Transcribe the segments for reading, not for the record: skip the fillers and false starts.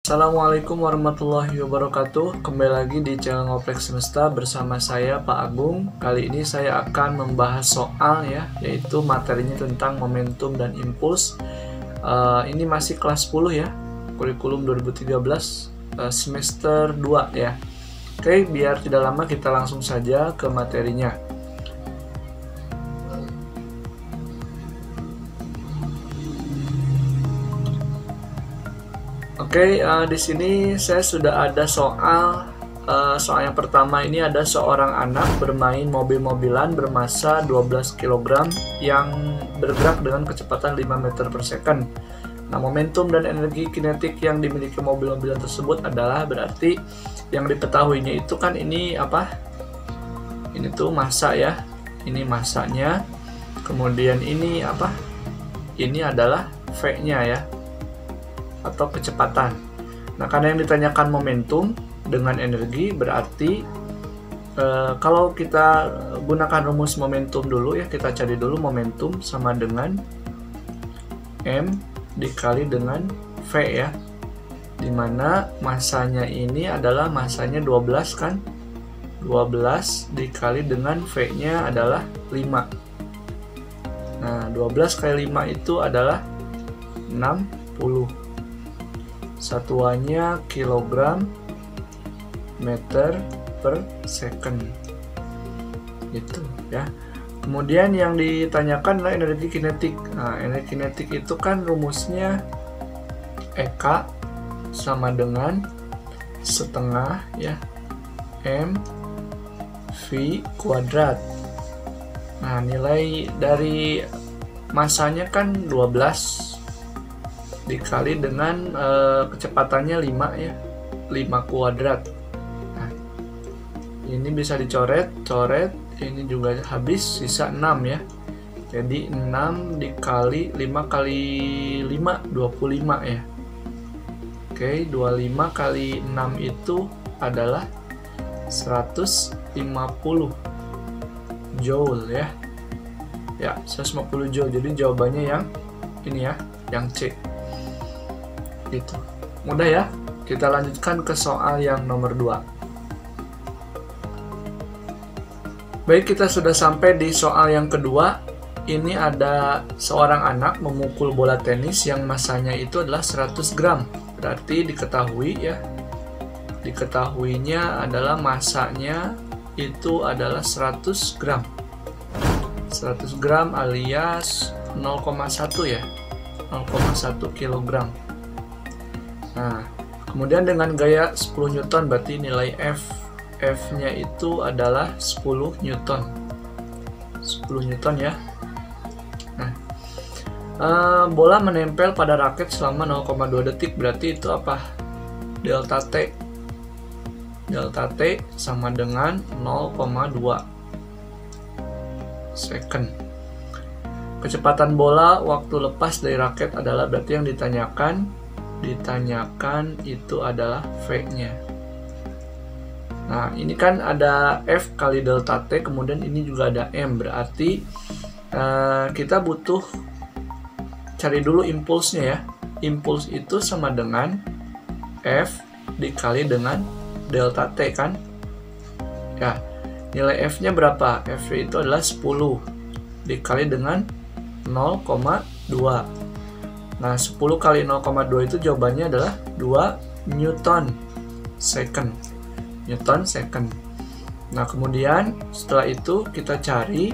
Assalamualaikum warahmatullahi wabarakatuh. Kembali lagi di channel Ngoprek Semesta bersama saya Pak Agung. Kali ini saya akan membahas soal yaitu materinya tentang momentum dan impuls. Ini masih kelas 10 ya, kurikulum 2013 semester 2 ya. Oke, biar tidak lama kita langsung saja ke materinya. Oke, di sini saya sudah ada soal. Soal yang pertama ini ada seorang anak bermain mobil-mobilan bermasa 12 kg yang bergerak dengan kecepatan 5 meter per second. Nah, momentum dan energi kinetik yang dimiliki mobil-mobilan tersebut adalah berarti yang diketahuinya itu kan ini apa? Ini tuh massa ya. Ini massanya. Kemudian ini apa? Ini adalah V-nya ya, atau kecepatan. Nah, karena yang ditanyakan momentum dengan energi, berarti kalau kita gunakan rumus momentum dulu ya, kita cari dulu momentum sama dengan M dikali dengan V ya, dimana massanya ini adalah massanya 12 kan, 12 dikali dengan V nya adalah 5. Nah, 12 kali 5 itu adalah 60. Satuannya kilogram meter per second. Itu ya. Kemudian yang ditanyakan adalah energi kinetik. Nah, energi kinetik itu kan rumusnya EK sama dengan setengah ya M V kuadrat. Nah, nilai dari massanya kan 12 dikali dengan kecepatannya 5 ya, 5 kuadrat. Nah, ini bisa dicoret, ini juga habis, sisa 6 ya. Jadi 6 dikali 5 kali 5, 25 ya. Oke, 25 kali 6 itu adalah 150 joule ya. Ya, 150 joule. Jadi jawabannya yang ini ya, yang C. Gitu. Mudah ya. Kita lanjutkan ke soal yang nomor 2. Baik, kita sudah sampai di soal yang kedua. Ini ada seorang anak memukul bola tenis yang massanya itu adalah 100 gram. Berarti diketahuinya adalah massanya itu adalah 100 gram. 100 gram alias 0,1 ya. 0,1 kilogram. Nah, kemudian dengan gaya 10 Newton berarti nilai F-nya itu adalah 10 Newton. 10 Newton ya. Nah, bola menempel pada raket selama 0,2 detik berarti itu apa? Delta T. Delta T sama dengan 0,2 second. Kecepatan bola waktu lepas dari raket adalah berarti yang ditanyakan itu adalah V-nya. Nah, ini kan ada F kali delta T, kemudian ini juga ada M, berarti kita butuh cari dulu impulsnya ya. Impuls itu sama dengan F dikali dengan delta T kan. Ya, nilai F-nya berapa? F itu adalah 10 dikali dengan 0,2. Nah, 10 kali 0,2 itu jawabannya adalah 2 Newton second. Newton second. Nah, kemudian setelah itu kita cari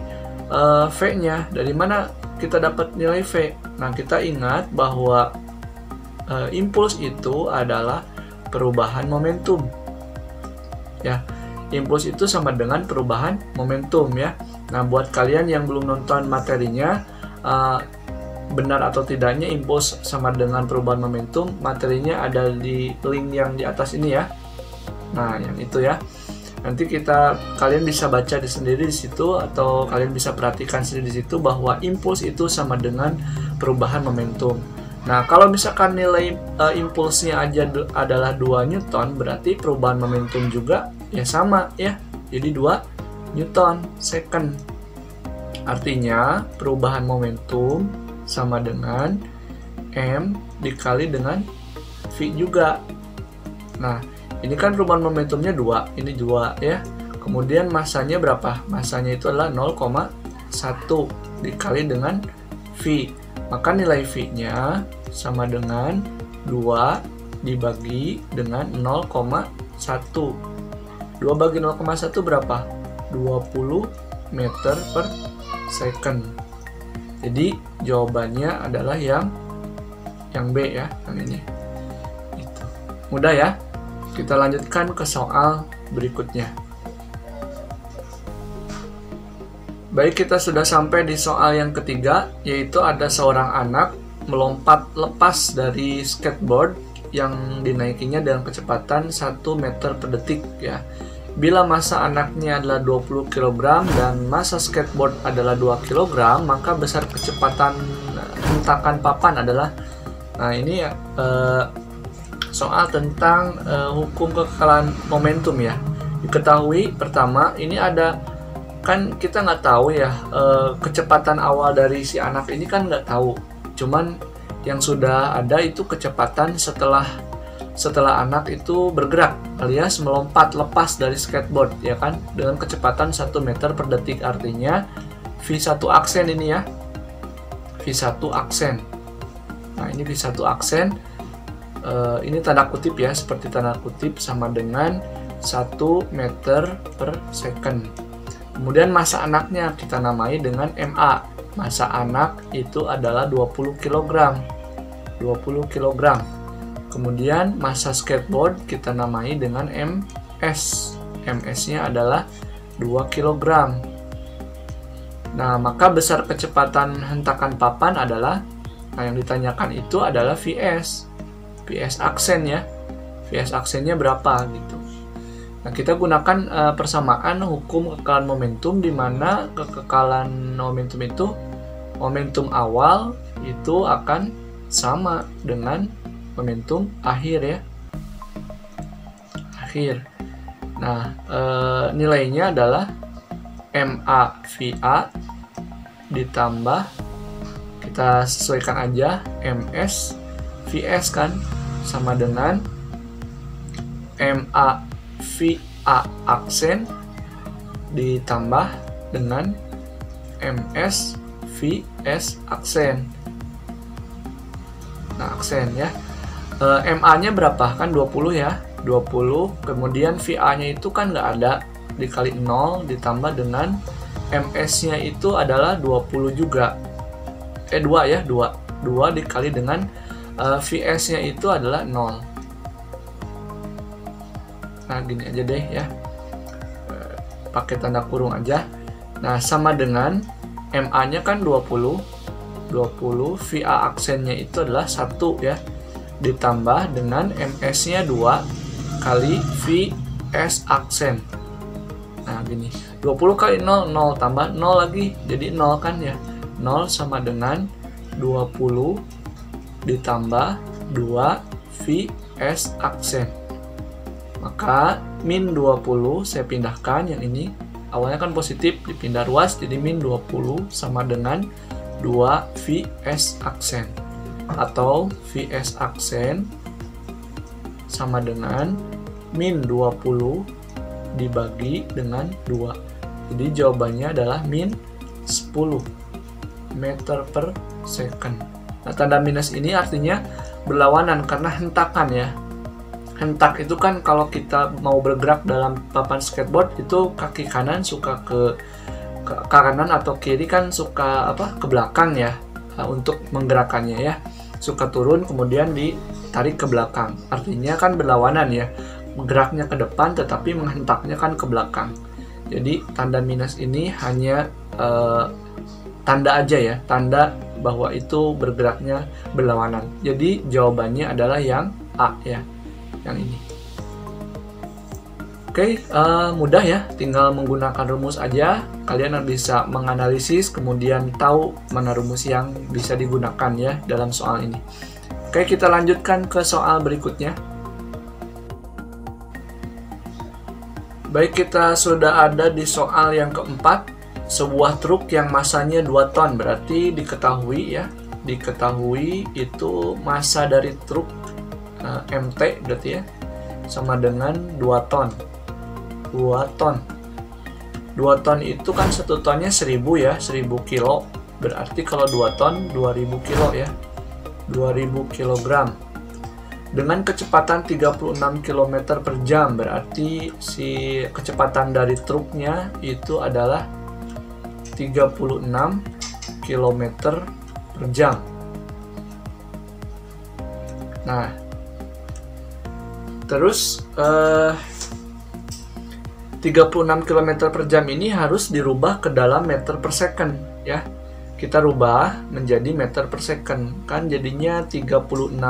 V-nya. Dari mana kita dapat nilai V? Nah, kita ingat bahwa impuls itu adalah perubahan momentum. Ya, impuls itu sama dengan perubahan momentum ya. Nah, buat kalian yang belum nonton materinya, benar atau tidaknya impuls sama dengan perubahan momentum, materinya ada di link yang di atas ini ya. Nah, yang itu ya. Nanti kalian bisa baca sendiri di situ, atau kalian bisa perhatikan sendiri di situ bahwa impuls itu sama dengan perubahan momentum. Nah, kalau misalkan nilai impulsnya aja adalah 2 Newton, berarti perubahan momentum juga ya sama ya. Jadi 2 Newton second. Artinya perubahan momentum sama dengan M dikali dengan V juga. Nah, ini kan perubahan momentumnya 2, ini 2 ya. Kemudian masanya berapa? Masanya itu adalah 0,1 dikali dengan V. Maka nilai V-nya sama dengan 2 dibagi dengan 0,1. 2 bagi 0,1 berapa? 20 meter per second. Jadi jawabannya adalah yang B ya, yang ini. Itu. Mudah ya? Kita lanjutkan ke soal berikutnya. Baik, kita sudah sampai di soal yang ketiga, yaitu ada seorang anak melompat lepas dari skateboard yang dinaikinya dengan kecepatan 1 meter per detik ya. Bila massa anaknya adalah 20 kg dan massa skateboard adalah 2 kg, maka besar kecepatan hentakan papan adalah, nah ini ya soal tentang hukum kekekalan momentum ya. Diketahui pertama, ini ada, kan kita nggak tahu ya kecepatan awal dari si anak ini kan nggak tahu. Cuman yang sudah ada itu kecepatan setelah anak itu bergerak alias melompat lepas dari skateboard ya kan, dengan kecepatan 1 meter per detik. Artinya V1 aksen ini ya, V1 aksen. Nah ini V1 aksen, ini tanda kutip ya, seperti tanda kutip, sama dengan 1 meter per second. Kemudian massa anaknya kita namai dengan MA. Massa anak itu adalah 20 kg. 20 kg. Kemudian massa skateboard kita namai dengan MS. MS-nya adalah 2 kg. Nah, maka besar kecepatan hentakan papan adalah, nah yang ditanyakan itu adalah VS. VS aksen ya. VS aksennya berapa gitu. Nah, kita gunakan persamaan hukum kekekalan momentum, di mana kekekalan momentum itu, momentum awal itu akan sama dengan momentum akhir ya. Akhir. Nah, nilainya adalah MA VA ditambah, kita sesuaikan aja, MS VS kan sama dengan MA VA aksen ditambah dengan MS VS aksen. Nah, aksen ya. MA-nya berapa? Kan 20 ya. 20. Kemudian VA-nya itu kan nggak ada, dikali 0 ditambah dengan MS-nya itu adalah 20 juga. 2 ya, 2. 2 dikali dengan VS-nya itu adalah 0. Nah, gini aja deh ya. Pakai tanda kurung aja. Nah, sama dengan MA-nya kan 20. 20, VA aksennya itu adalah 1 ya. Ditambah dengan MS-nya 2 kali VS aksen. Nah, gini. 20 kali 0, 0 tambah 0 lagi. Jadi 0 kan ya. 0 sama dengan 20 ditambah 2 VS aksen. Maka min 20 saya pindahkan, yang ini awalnya kan positif, dipindah ruas jadi min 20 sama dengan 2 VS aksen, atau VS aksen sama dengan min 20 dibagi dengan 2. Jadi jawabannya adalah min 10 meter per second. Nah, tanda minus ini artinya berlawanan karena hentakan ya. Hentak itu kan kalau kita mau bergerak dalam papan skateboard itu kaki kanan suka ke kanan atau kiri kan suka ke belakang ya, untuk menggerakkannya ya. Suka turun kemudian ditarik ke belakang. Artinya kan berlawanan ya. Geraknya ke depan tetapi menghentaknya kan ke belakang. Jadi tanda minus ini hanya tanda aja ya, tanda bahwa itu bergeraknya berlawanan. Jadi jawabannya adalah yang A ya. Yang ini. Oke, mudah ya, tinggal menggunakan rumus aja. Kalian bisa menganalisis, kemudian tahu mana rumus yang bisa digunakan ya dalam soal ini. Oke, kita lanjutkan ke soal berikutnya. Baik, kita sudah ada di soal yang keempat. Sebuah truk yang masanya 2 ton, berarti diketahui ya. Diketahui itu massa dari truk MT berarti ya, sama dengan 2 ton. 2 ton. 2 ton itu kan 1 tonnya 1000 ya, 1000 kilo. Berarti kalau 2 ton 2000 kilo ya. 2000 kilogram. Dengan kecepatan 36 km per jam, berarti si kecepatan dari truknya itu adalah 36 km per jam. Nah, terus 36 km per jam ini harus dirubah ke dalam meter per second ya. Kita rubah menjadi meter per second, kan jadinya 36.000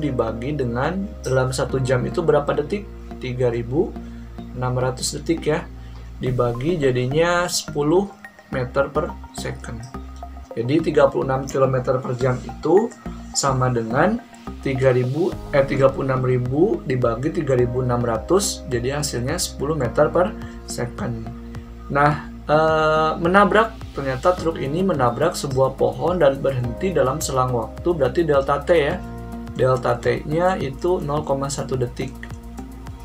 dibagi dengan dalam 1 jam itu berapa detik? 3600 detik ya. Dibagi jadinya 10 meter per second. Jadi 36 km per jam itu sama dengan 36.000 dibagi 3.600, jadi hasilnya 10 meter per second. Nah, menabrak, ternyata truk ini menabrak sebuah pohon dan berhenti dalam selang waktu, berarti delta T ya. Delta T-nya itu 0,1 detik.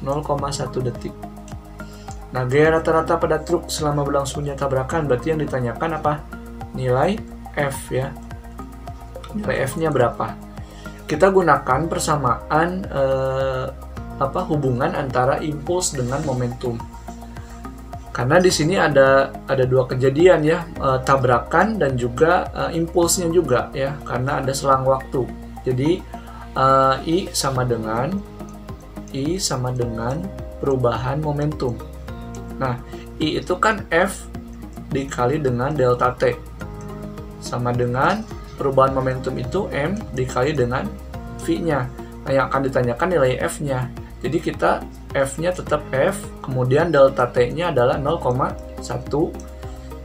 0,1 detik. Nah, gaya rata-rata pada truk selama berlangsungnya tabrakan, berarti yang ditanyakan apa? Nilai F ya. Nilai F-nya berapa? Kita gunakan persamaan hubungan antara impuls dengan momentum. Karena di sini ada dua kejadian ya, tabrakan dan juga impulsnya juga ya, karena ada selang waktu. Jadi I sama dengan perubahan momentum. Nah, I itu kan F dikali dengan delta T, sama dengan perubahan momentum itu M dikali dengan V-nya. Nah, yang akan ditanyakan nilai F-nya. Jadi kita F-nya tetap F, kemudian delta T-nya adalah 0,1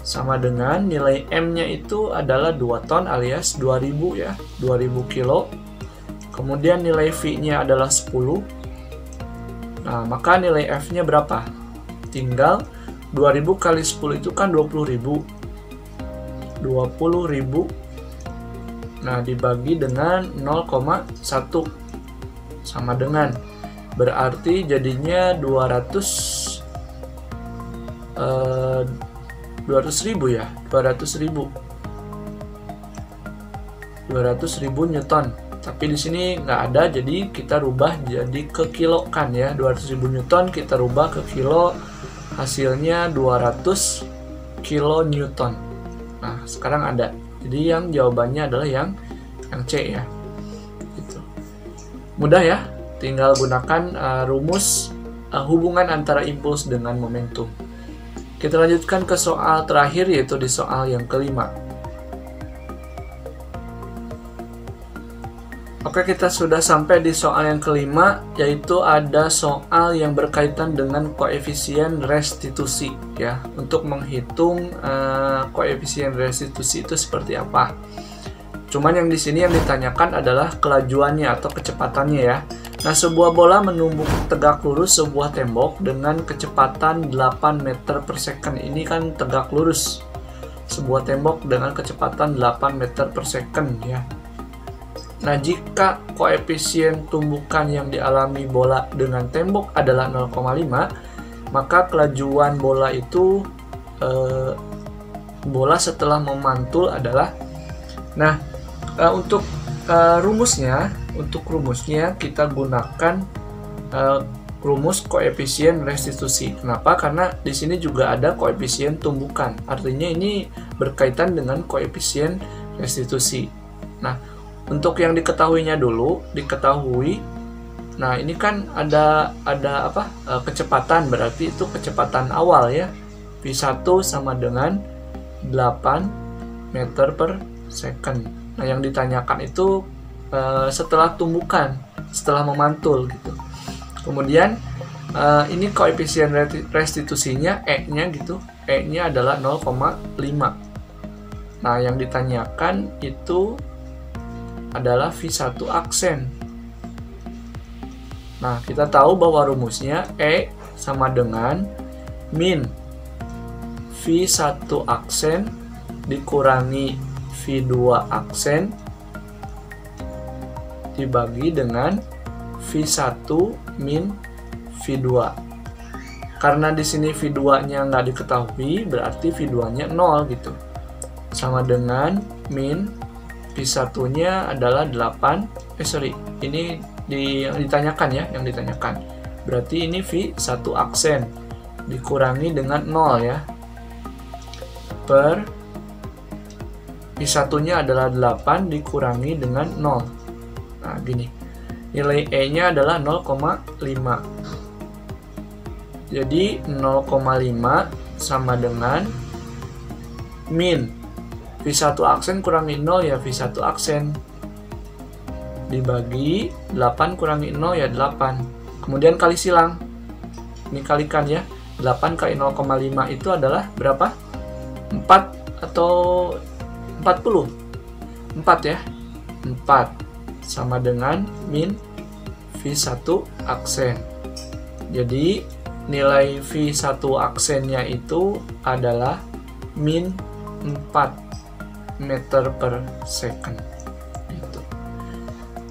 sama dengan nilai M-nya itu adalah 2 ton alias 2000 ya, 2000 kilo. Kemudian nilai V-nya adalah 10. Nah, maka nilai F-nya berapa? Tinggal 2000 kali 10 itu kan 20.000. 20.000. Nah, dibagi dengan 0,1 sama dengan, berarti jadinya 200.000 ya, 200.000 Newton. Tapi di sini nggak ada, jadi kita rubah jadi ke kilo kan ya. 200.000 Newton kita rubah ke kilo, hasilnya 200 kilo Newton. Nah, sekarang ada. Jadi yang jawabannya adalah yang C ya. Gitu. Mudah ya. Tinggal gunakan rumus hubungan antara impuls dengan momentum. Kita lanjutkan ke soal terakhir, yaitu di soal yang kelima. Oke, kita sudah sampai di soal yang kelima, yaitu ada soal yang berkaitan dengan koefisien restitusi ya. Untuk menghitung koefisien restitusi itu seperti apa. Cuman yang di sini yang ditanyakan adalah kelajuannya atau kecepatannya ya. Nah, sebuah bola menumbuk tegak lurus sebuah tembok dengan kecepatan 8 meter per second. Ini kan tegak lurus sebuah tembok dengan kecepatan 8 meter per second ya. Nah, jika koefisien tumbukan yang dialami bola dengan tembok adalah 0,5, maka kelajuan bola itu bola setelah memantul adalah, nah, untuk rumusnya kita gunakan rumus koefisien restitusi. Kenapa? Karena di sini juga ada koefisien tumbukan. Artinya ini berkaitan dengan koefisien restitusi. Nah, untuk yang diketahuinya dulu, nah ini kan ada kecepatan, berarti itu kecepatan awal ya. V1 sama dengan 8 meter per second. Nah, yang ditanyakan itu setelah tumbukan, setelah memantul gitu. Kemudian ini koefisien restitusinya E-nya gitu. E-nya adalah 0,5. Nah, yang ditanyakan itu adalah V1 aksen. Nah, kita tahu bahwa rumusnya E sama dengan min V1 aksen dikurangi V2 aksen dibagi dengan V1 min V2. Karena di sini V2-nya nggak diketahui, berarti V2-nya 0 gitu. Sama dengan min V1-nya adalah 8. Ini ditanyakan ya, yang ditanyakan. Berarti ini V1 aksen dikurangi dengan 0 ya. Per V1-nya adalah 8 dikurangi dengan 0. Nah, gini. Nilai E-nya adalah 0,5. Jadi 0,5 sama dengan min V1 aksen kurangi 0 ya V1 aksen dibagi 8 kurangi 0 ya 8. Kemudian kali silang. Ini kalikan ya. 8 kali 0,5 itu adalah berapa? 4 atau 40? 4 ya. 4 sama dengan min V1 aksen. Jadi nilai V1 aksennya itu adalah min 4 meter per second.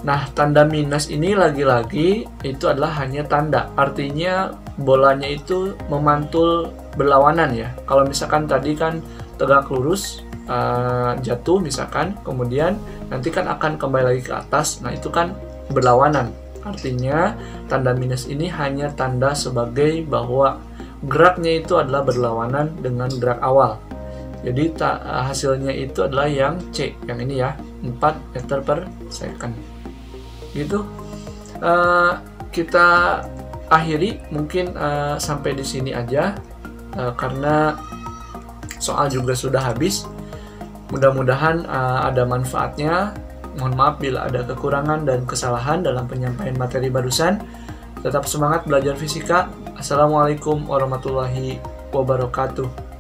Nah, tanda minus ini lagi-lagi itu adalah hanya tanda. Artinya bolanya itu memantul berlawanan ya. Kalau misalkan tadi kan tegak lurus, jatuh misalkan, kemudian nanti kan akan kembali lagi ke atas. Nah, itu kan berlawanan. Artinya tanda minus ini hanya tanda sebagai bahwa geraknya itu adalah berlawanan dengan gerak awal. Jadi hasilnya itu adalah yang C, yang ini ya, 4 meter per second. Gitu. Kita akhiri mungkin sampai di sini aja karena soal juga sudah habis. Mudah-mudahan ada manfaatnya. Mohon maaf bila ada kekurangan dan kesalahan dalam penyampaian materi barusan. Tetap semangat belajar fisika. Assalamualaikum warahmatullahi wabarakatuh.